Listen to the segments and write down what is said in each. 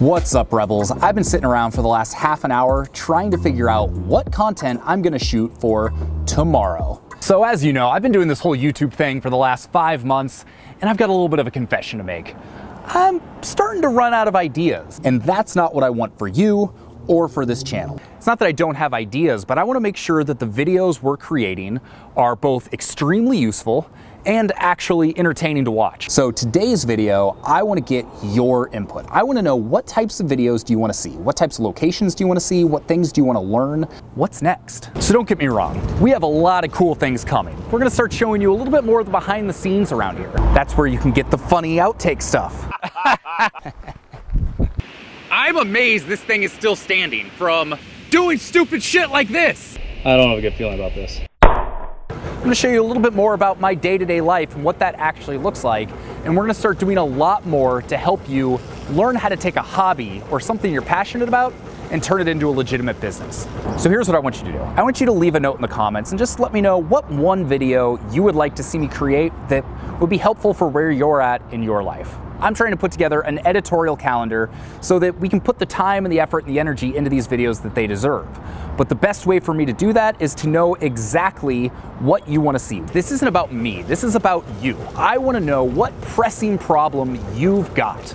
What's up, Rebels? I've been sitting around for the last half an hour trying to figure out what content I'm gonna shoot for tomorrow. So as you know, I've been doing this whole YouTube thing for the last 5 months, and I've got a little bit of a confession to make. I'm starting to run out of ideas, and that's not what I want for you or for this channel. It's not that I don't have ideas, but I want to make sure that the videos we're creating are both extremely useful and actually entertaining to watch. So today's video, I want to get your input. I want to know, what types of videos do you want to see? What types of locations do you want to see? What things do you want to learn? What's next? So don't get me wrong, we have a lot of cool things coming. We're going to start showing you a little bit more of the behind the scenes around here. That's where you can get the funny outtake stuff. I'm amazed this thing is still standing from doing stupid shit like this. I don't have a good feeling about this. I'm gonna show you a little bit more about my day-to-day life and what that actually looks like. And we're gonna start doing a lot more to help you learn how to take a hobby or something you're passionate about and turn it into a legitimate business. So here's what I want you to do. I want you to leave a note in the comments and just let me know what one video you would like to see me create that would be helpful for where you're at in your life. I'm trying to put together an editorial calendar so that we can put the time and the effort and the energy into these videos that they deserve. But the best way for me to do that is to know exactly what you want to see. This isn't about me, this is about you. I want to know what pressing problem you've got.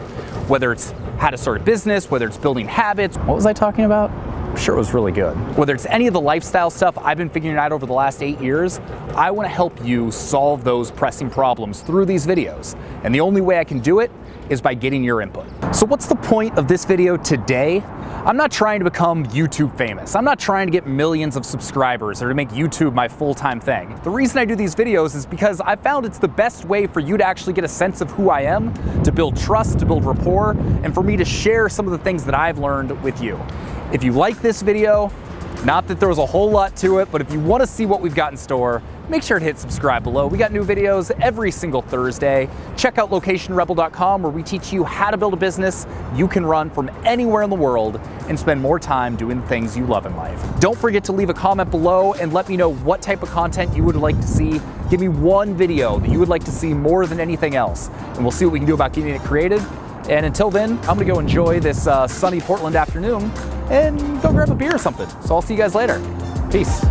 Whether it's how to start a business, whether it's building habits. What was I talking about? I'm sure it was really good. Whether it's any of the lifestyle stuff I've been figuring out over the last 8 years, I want to help you solve those pressing problems through these videos. And the only way I can do it is by getting your input. So what's the point of this video today? I'm not trying to become YouTube famous. I'm not trying to get millions of subscribers or to make YouTube my full-time thing. The reason I do these videos is because I found it's the best way for you to actually get a sense of who I am, to build trust, to build rapport, and for me to share some of the things that I've learned with you. If you like this video, not that there was a whole lot to it, but if you want to see what we've got in store, make sure to hit subscribe below. We got new videos every single Thursday. Check out locationrebel.com, where we teach you how to build a business you can run from anywhere in the world and spend more time doing the things you love in life. Don't forget to leave a comment below and let me know what type of content you would like to see. Give me one video that you would like to see more than anything else, and we'll see what we can do about getting it created. And until then, I'm gonna go enjoy this sunny Portland afternoon and go grab a beer or something. So I'll see you guys later. Peace.